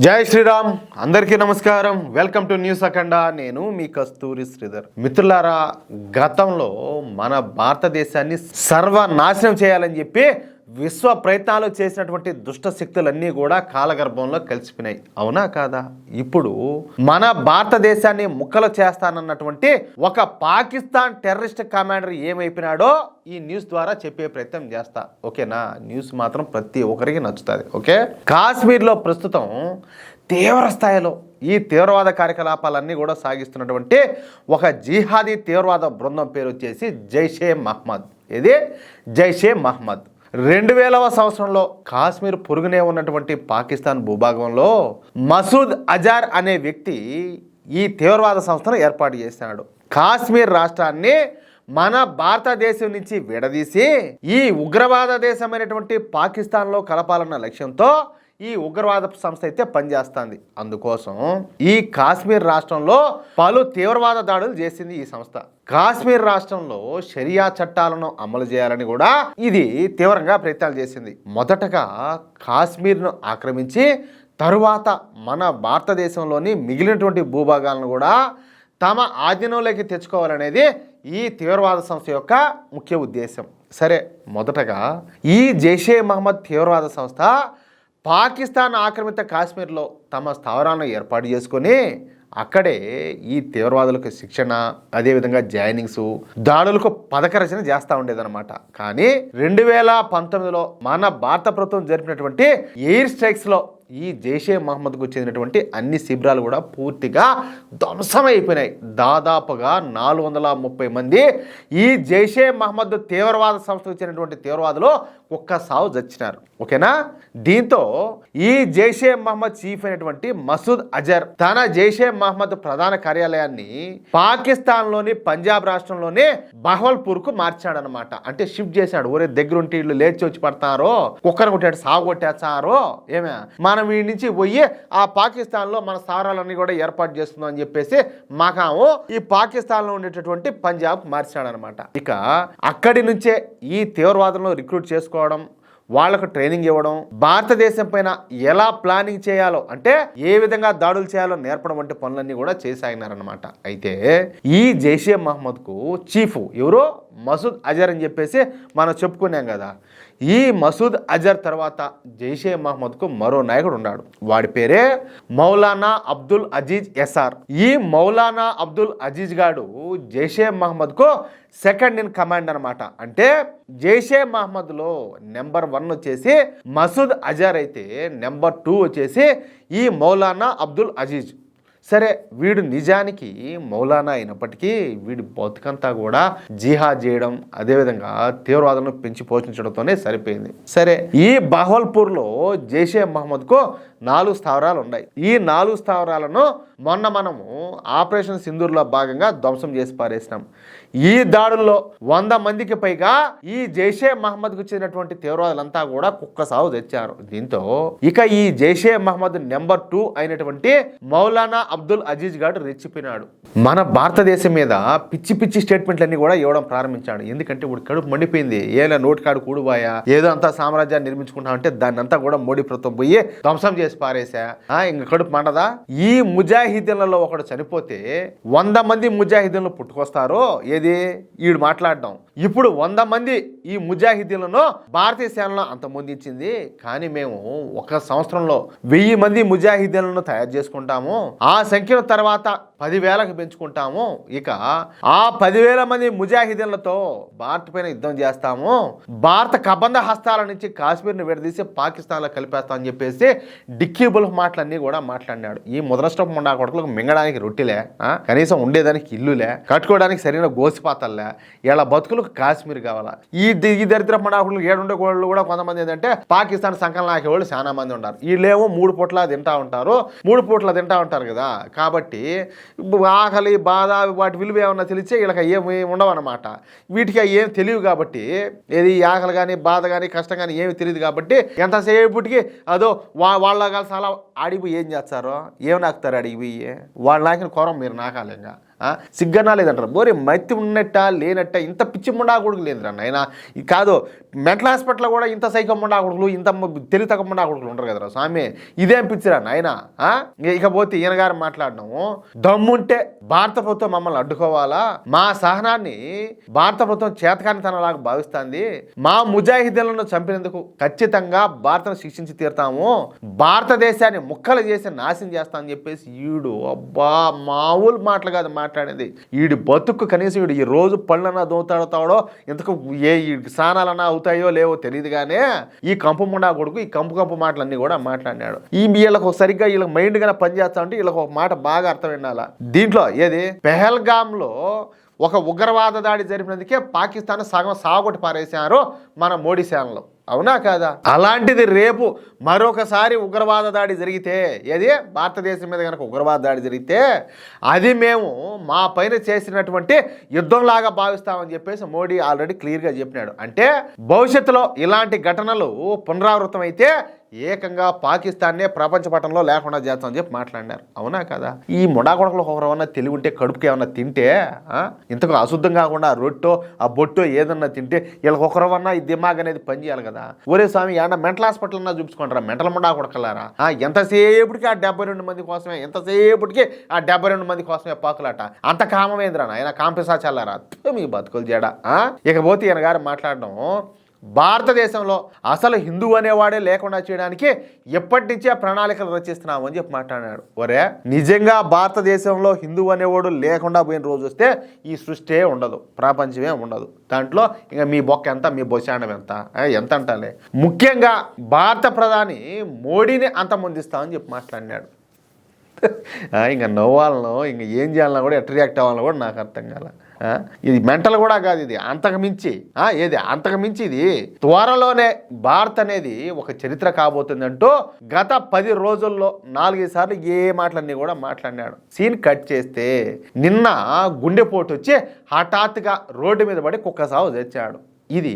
జై శ్రీరామ్, అందరికీ నమస్కారం. వెల్కమ్ టు న్యూస్ అఖండ. నేను మీ కస్తూరి శ్రీధర్. మిత్రులారా, గతంలో మన భారతదేశాన్ని సర్వనాశనం చేయాలని చెప్పి విశ్వ ప్రయత్నాలు చేసినటువంటి దుష్ట శక్తులన్నీ కూడా కాలగర్భంలో కలిసిపోయినాయి. అవునా కాదా? ఇప్పుడు మన భారతదేశాన్ని ముక్కలు చేస్తానన్నటువంటి ఒక పాకిస్తాన్ టెర్రరిస్ట్ కమాండర్ ఏమైపోయినాడో ఈ న్యూస్ ద్వారా చెప్పే ప్రయత్నం చేస్తా. ఓకేనా? న్యూస్ మాత్రం ప్రతి ఒక్కరికి నచ్చుతుంది. ఓకే, కాశ్మీర్లో ప్రస్తుతం తీవ్ర స్థాయిలో ఈ తీవ్రవాద కార్యకలాపాలన్నీ కూడా సాగిస్తున్నటువంటి ఒక జిహాదీ తీవ్రవాద బృందం పేరు వచ్చేసి జైషే మహమ్మద్. ఇది జైషే మహమ్మద్ 2000వ సంవత్సరంలో కాశ్మీర్ పొరుగునే ఉన్నటువంటి పాకిస్తాన్ భూభాగంలో మసూద్ అజార్ అనే వ్యక్తి ఈ తీవ్రవాద సంస్థను ఏర్పాటు చేశాడు. కాశ్మీర్ రాష్ట్రాన్ని మన భారతదేశం నుంచి విడదీసి ఈ ఉగ్రవాద దేశమైనటువంటి పాకిస్తాన్లో కలపాలన్న లక్ష్యంతో ఈ ఉగ్రవాద సంస్థ అయితే పనిచేస్తుంది. అందుకోసం ఈ కాశ్మీర్ రాష్ట్రంలో పలు తీవ్రవాద దాడులు చేసింది ఈ సంస్థ. కాశ్మీర్ రాష్ట్రంలో షరియా చట్టాలను అమలు చేయాలని కూడా ఇది తీవ్రంగా ప్రయత్నాలు చేసింది. మొదటగా కాశ్మీర్ను ఆక్రమించి తరువాత మన భారతదేశంలోని మిగిలినటువంటి భూభాగాలను కూడా తమ ఆధీనంలోకి తెచ్చుకోవాలనేది ఈ తీవ్రవాద సంస్థ యొక్క ముఖ్య ఉద్దేశం. సరే, మొదటగా ఈ జైషే మహమ్మద్ తీవ్రవాద సంస్థ పాకిస్తాన్ ఆక్రమిత కాశ్మీర్లో తమ స్థావరాలను ఏర్పాటు చేసుకొని అక్కడే ఈ తీవ్రవాదులకు శిక్షణ, అదేవిధంగా జాయినింగ్స్, దాడులకు పథక రచన చేస్తూ ఉండేదన్నమాట. కానీ 2019లో మన భారత ప్రభుత్వం జరిపినటువంటి ఎయిర్ స్ట్రైక్స్లో ఈ జైషే మహమ్మద్కు చెందినటువంటి అన్ని శిబిరాలు కూడా పూర్తిగా ధ్వంసమైపోయినాయి. దాదాపుగా 430 మంది ఈ జైషే మహమ్మద్ తీవ్రవాద సంస్థకు చెందినటువంటి తీవ్రవాదులు ఒక్క సావు చచ్చినారు. ఓకేనా? దీంతో ఈ జైషే మహమ్మద్ చీఫ్ అయినటువంటి మసూద్ అజర్ తన జైషే మహమ్మద్ ప్రధాన కార్యాలయాన్ని పాకిస్తాన్లోని పంజాబ్ రాష్ట్రంలోని బహవల్పూర్కు మార్చాడనమాట. అంటే షిఫ్ట్ చేశాడు. ఒరే, దగ్గరుంటి ఇళ్ళు లేచి వచ్చి పడతారో, కుక్కను కొట్టాడు, సాగు కొట్టేస్తారో, ఏమే మనం వీడి నుంచి పోయి ఆ పాకిస్తాన్లో మన స్థావరాలన్నీ కూడా ఏర్పాటు చేస్తుందని అని చెప్పేసి మకాము ఈ పాకిస్తాన్లో ఉండేటటువంటి పంజాబ్ మార్చాడనమాట. ఇక అక్కడి నుంచే ఈ తీవ్రవాదంలో రిక్రూట్ చేసుకోవడం, వాళ్లకు ట్రైనింగ్ ఇవ్వడం, భారతదేశం పైన ఎలా ప్లానింగ్ చేయాలో, అంటే ఏ విధంగా దాడులు చేయాలో నేర్పడం వంటి పనులన్నీ కూడా చేసాగినారనమాట. అయితే ఈ జైషే మహమ్మద్కు చీఫ్ ఎవరో మసూద్ అజర్ అని చెప్పేసి మనం చెప్పుకున్నాం కదా. ఈ మసూద్ అజర్ తర్వాత జైషే మహమ్మద్కు మరో నాయకుడు ఉన్నాడు. వాడి పేరే మౌలానా అబ్దుల్ అజీజ్ ఎస్ఆర్. ఈ మౌలానా అబ్దుల్ అజీజ్ గాడు జైషే మహమ్మద్కు సెకండ్ ఇన్ కమాండ్ అనమాట. అంటే జైషే మహమ్మద్లో నెంబర్ 1 వచ్చేసి మసూద్ అజర్ అయితే నెంబర్ 2 వచ్చేసి ఈ మౌలానా అబ్దుల్ అజీజ్. సరే, వీడు నిజానికి మౌలానా అయినప్పటికీ వీడి బతుకంతా కూడా జిహాద్ చేయడం, అదేవిధంగా తీవ్రవాదులను పెంచి పోషించడంతోనే సరిపోయింది. సరే, ఈ బహవల్పూర్లో జైషే మహమ్మద్కు 4 స్థావరాలు ఉన్నాయి. ఈ 4 స్థావరాలను మొన్న మనము ఆపరేషన్ సింధూర్లో భాగంగా ధ్వంసం చేసి పారేసినాం. ఈ దాడుల్లో 100 మందికి పైగా ఈ జైషే మహమ్మద్కు చెందినటువంటి తీవ్రవాదులంతా కూడా కుక్క సాగు తెచ్చారు. దీంతో ఇక ఈ జైషే మహమ్మద్ నెంబర్ 2 అయినటువంటి మౌలానా అబ్దుల్ అజీజ్ గారు రెచ్చిపోయినాడు. మన భారతదేశం మీద పిచ్చి పిచ్చి స్టేట్మెంట్లన్నీ కూడా ఇవ్వడం ప్రారంభించాడు. ఎందుకంటే ఇప్పుడు కడుపు మండిపోయింది. ఏలా నోటికాడు కూడుబాయా, ఏదో అంతా సామ్రాజ్యాన్ని నిర్మించుకుంటామంటే దాన్ని అంతా కూడా మోడీ ప్రభుత్వం పోయి ధ్వంసం చేసి పారేసా. ఇంక కడుపు మండదా? ఈ ముజాహిదీన్లలో ఒకడు చనిపోతే 100 మంది ముజాహిదీన్లు పుట్టుకొస్తారో ఏది ఈడు మాట్లాడడం. ఇప్పుడు 100 మంది ఈ ముజాహిదీన్లను భారతీయ సేనలో అంతమొందించింది. కానీ మేము ఒక సంవత్సరంలో 1000 మంది ముజాహిదీన్లను తయారు చేసుకుంటాము. ఆ సంఖ్యను తర్వాత 10,000కు పెంచుకుంటాము. ఇక ఆ 10,000 మంది ముజాహిదీన్లతో భారత్ పైన యుద్ధం చేస్తాము. భారత కబంధ హస్తాల నుంచి కాశ్మీర్ని విడదీసి పాకిస్తాన్లో కలిపేస్తామని చెప్పేసి డిక్యూబుల్ మాటలన్నీ కూడా మాట్లాడినాడు. ఈ ముద్రష్టం ఉండా కొడుకులకు మింగడానికి రొట్టెలే, కనీసం ఉండేదానికి ఇల్లులే, కట్టుకోవడానికి సరైన గోసిపాతల్లే, ఇలా బతుకులకు కాశ్మీర్ కావాలా? ఈ దరిద్ర మడాకులు ఏడుండే వాళ్ళు కూడా కొంతమంది ఏంటంటే పాకిస్తాన్ సంకలనం నాకే వాళ్ళు చాలా మంది ఉంటారు. వీళ్ళేమో 3 పూట్ల తింటా ఉంటారు. 3 పూట్ల తింటా ఉంటారు కదా. కాబట్టి ఆకలి, బాధ, వాటి విలువ ఏమన్నా తెలిస్తే వీళ్ళకి ఏమి ఉండవు అనమాట. వీటికి ఏం తెలియదు కాబట్టి, ఏది ఆకలి కానీ, బాధ కానీ, కష్టం కానీ ఏమి తెలియదు కాబట్టి ఎంతసేపటికి అదో వాళ్ళ కలిసి అలా అడిగిపోయి ఏం చేస్తారో, ఏమి నాకుతారు అడిగిపోయి వాళ్ళు నాకిన కొరం మీరు నాకాలి. ఇంకా సిగ్గనా లేదంటారు. బోరే మతి ఉన్నట్ట లేనట్ట ఇంత పిచ్చి ముండా కొడుకు లేదురా నాయన. కాదు మెంటల్ హాస్పిటల్లో కూడా ఇంత సైకం ముండా కొడుకులు ఇంత తెలివి తగ్గ ముండా కొడుకులు ఉంటారు కదరా స్వామి. ఇదేం పిచ్చిరా నాయన. ఇకపోతే ఈయన గారు మాట్లాడినాము, దమ్ముంటే భారత ప్రభుత్వం మమ్మల్ని అడ్డుకోవాలా, మా సహనాన్ని భారత ప్రభుత్వం చేతకానితనంలాగా భావిస్తుంది, మా ముజాహిదీలను చంపినందుకు ఖచ్చితంగా భారతను శిక్షించి తీరుతాము, భారతదేశాన్ని ముక్కలు చేసి నాశనం చేస్తామని చెప్పేసి ఈడు అబ్బా మామూలు మాటలు కాదు మాట్లాడేది. ఈడు బతుకు కనీసం ఈడు ఈ రోజు పళ్ళన్నా దోతాడతాడో ఇంతకు ఏ స్నానాలన్నా అవుతాయో లేవో తెలియదు కానీ ఈ కంపు ముండా కొడుకు ఈ కంపు మాటలన్నీ కూడా మాట్లాడినాడు. వీళ్ళకు సరిగ్గా వీళ్ళకి మైండ్ గానే పనిచేస్తా ఉంటే వీళ్ళకి ఒక మాట బాగా అర్థం వినాలా. దీంట్లో ఏది పెహల్గాంలో ఒక ఉగ్రవాద దాడి జరిపినందుకే పాకిస్తాన్ సగం సాగొట్టి పారేశారు మన మోడీ సేనలో. అవునా కాదా? అలాంటిది రేపు మరొకసారి ఉగ్రవాద దాడి జరిగితే, ఏది భారతదేశం మీద కనుక ఉగ్రవాద దాడి జరిగితే అది మేము మా పైన చేసినటువంటి యుద్ధంలాగా భావిస్తామని చెప్పేసి మోడీ ఆల్రెడీ క్లియర్గా చెప్పినాడు. అంటే భవిష్యత్తులో ఇలాంటి ఘటనలు పునరావృతం అయితే ఏకంగా పాకిస్తాన్నే ప్రపంచ పటంలో లేకుండా చేస్తామని చెప్పి మాట్లాడినారు. అవునా కదా? ఈ ముడాకొడకలు ఎవరన్నా తెలివి ఉంటే కడుపుకి ఏమన్నా తింటే ఇంతకు అశుద్ధం కాకుండా రొట్టో ఆ బొట్టో ఏదన్నా తింటే వీళ్ళకి ఒకరవన్నా ఈ దిమాగ్ అనేది పనిచేయాలి కదా. ఒరే స్వామి ఏమన్నా మెంటల్ హాస్పిటల్ అన్నా చూపించుకుంటారా మెంటల్ ముడా కొడకలారా? ఎంతసేపటికి ఆ 72 మంది కోసమే, ఎంతసేపటికి ఆ 72 మంది కోసమే పాకులాట. అంత కామమేంద్రా ఆయన కాంపిసా చల్లారా మీ బతుకులు జడ. ఇకపోతే ఈయన గారు మాట్లాడడం, భారతదేశంలో అసలు హిందూ అనేవాడే లేకుండా చేయడానికి ఎప్పటి నుంచే ప్రణాళికలు రచిస్తున్నాము అని చెప్పి మాట్లాడాడు. ఒరే నిజంగా భారతదేశంలో హిందూ అనేవాడు లేకుండా పోయిన రోజు వస్తే ఈ సృష్టి ఉండదు, ప్రపంచమే ఉండదు. దాంట్లో ఇంకా మీ బొక్క ఎంత, మీ బొశాండం ఎంత అంటాలే. ముఖ్యంగా భారత ప్రధాని మోడీని అంతమొందిస్తామని చెప్పి మాట్లాడినాడు. ఇంకా నవ్వాలనో ఇంకా ఏం చేయాలన్నా కూడా ఎట్లా రియాక్ట్ అవ్వాలన్నా కూడా నాకు అర్థం కాల. ఇది మెంటల్ కూడా కాదు, ఇది అంతకుమించి అంతకుమించి ఇది త్వరలోనే భారత్ అనేది ఒక చరిత్ర కాబోతుందంటూ గత 10 రోజుల్లో 4 సార్లు ఏ మాటలన్నీ కూడా మాట్లాడినాడు. సీన్ కట్ చేస్తే నిన్న గుండెపోటు వచ్చి హఠాత్తుగా రోడ్డు మీద పడి కుక్క సాగు తెచ్చాడు. ఇది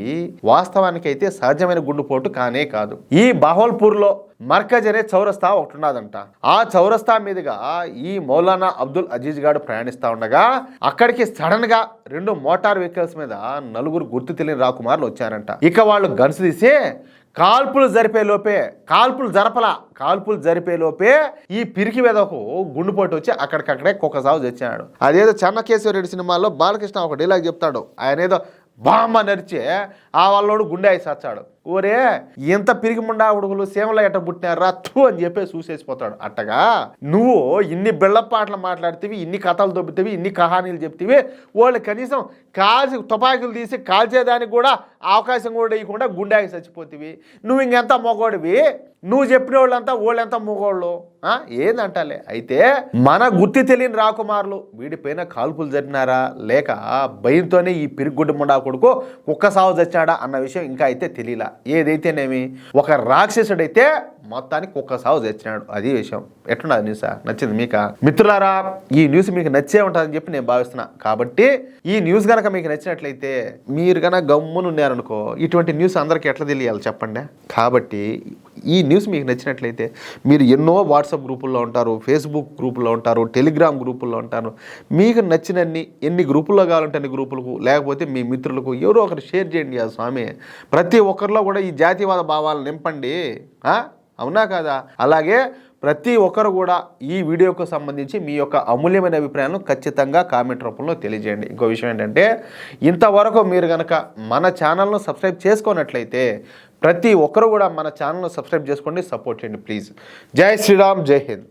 వాస్తవానికి అయితే సహజమైన గుండెపోటు కానే కాదు. ఈ బహవల్పూర్లో మర్కజ్ అనే చౌరస్తా ఒకటి ఉన్నదంట. ఆ చౌరస్తా మీదుగా ఈ మౌలానా అబ్దుల్ అజీజ్ గారు ప్రయాణిస్తూ ఉండగా అక్కడికి సడన్ గా 2 మోటార్ వెహికల్స్ మీద 4 గుర్తు తెలియని రాకుమారులు వచ్చారంట. ఇక వాళ్ళు గన్స్ తీసి కాల్పులు జరిపే లోపే ఈ పిరికి వెదకు గుండుపోటు వచ్చి అక్కడికక్కడే కుక్క సాగు తెచ్చాడు. అదేదో చెన్నకేశ్వరరెడ్డి సినిమాలో బాలకృష్ణ ఒక డైలాగ్ చెప్తాడు, ఆయన ఏదో బామ్మ నరిచే ఆ వాళ్ళోడు గుండె అయి సచ్చాడు. ఓరే ఎంత పిరిగి ముండా ఉడుగులు సేమలో ఎట్ట పుట్టినారా రత్తు అని చెప్పి చూసేసిపోతాడు. అట్టగా నువ్వు ఇన్ని బిళ్ళపాటలు మాట్లాడితేవి, ఇన్ని కథలు దొబ్బితేవి, ఇన్ని కహానీలు చెప్తేవి, వాళ్ళు కనీసం తుపాకులు తీసి కాల్చేదానికి కూడా అవకాశం కూడా ఇవ్వకుండా గుండెకి చచ్చిపోతేవి. నువ్వు ఇంకెంత మొగోడివి, నువ్వు చెప్పిన వాళ్ళంతా మొగోళ్ళు ఏందంటాలే. అయితే మన గుర్తి తెలియని రాకుమారులు వీడిపైన కాల్పులు జరిగినారా లేక భయంతోనే ఈ పిరిగుడ్డు ముండా కొడుకు కుక్క సాగు చచ్చాడా అన్న విషయం ఇంకా అయితే తెలియలా. ఏదైతేనేమి ఒక రాక్షసుడైతే మొత్తానికి కుక్క సాగు తెచ్చినాడు. అది విషయం. ఎట్లున్నది న్యూస్? నచ్చింది మీకా? మిత్రులారా, ఈ న్యూస్ మీకు నచ్చే ఉంటుందని చెప్పి నేను భావిస్తున్నా. కాబట్టి ఈ న్యూస్ కనుక మీకు నచ్చినట్లయితే మీరు కనుక గమ్మునున్నారనుకో ఇటువంటి న్యూస్ అందరికీ ఎట్లా తెలియాలి చెప్పండి. కాబట్టి ఈ న్యూస్ మీకు నచ్చినట్లయితే మీరు ఎన్నో వాట్సాప్ గ్రూపుల్లో ఉంటారు, ఫేస్బుక్ గ్రూపుల్లో ఉంటారు, టెలిగ్రామ్ గ్రూపుల్లో ఉంటారు. మీకు నచ్చినన్ని ఎన్ని గ్రూపుల్లో కావాలంటే అన్ని గ్రూపులకు, లేకపోతే మీ మిత్రులకు ఎవరో ఒకరు షేర్ చేయండి. స్వామి ప్రతి ఒక్కరిలో కూడా ఈ జాతీయవాద భావాలు నింపండి. అవునా కాదా? అలాగే ప్రతి ఒక్కరు కూడా ఈ వీడియోకు సంబంధించి మీ యొక్క అమూల్యమైన అభిప్రాయాలను ఖచ్చితంగా కామెంట్ రూపంలో తెలియజేయండి. ఇంకో విషయం ఏంటంటే ఇంతవరకు మీరు కనుక మన ఛానల్ను సబ్స్క్రైబ్ చేసుకున్నట్లయితే ప్రతి ఒక్కరు కూడా మన ఛానల్ను సబ్స్క్రైబ్ చేసుకోండి, సపోర్ట్ చేయండి ప్లీజ్. జై శ్రీరామ్, జై హింద్.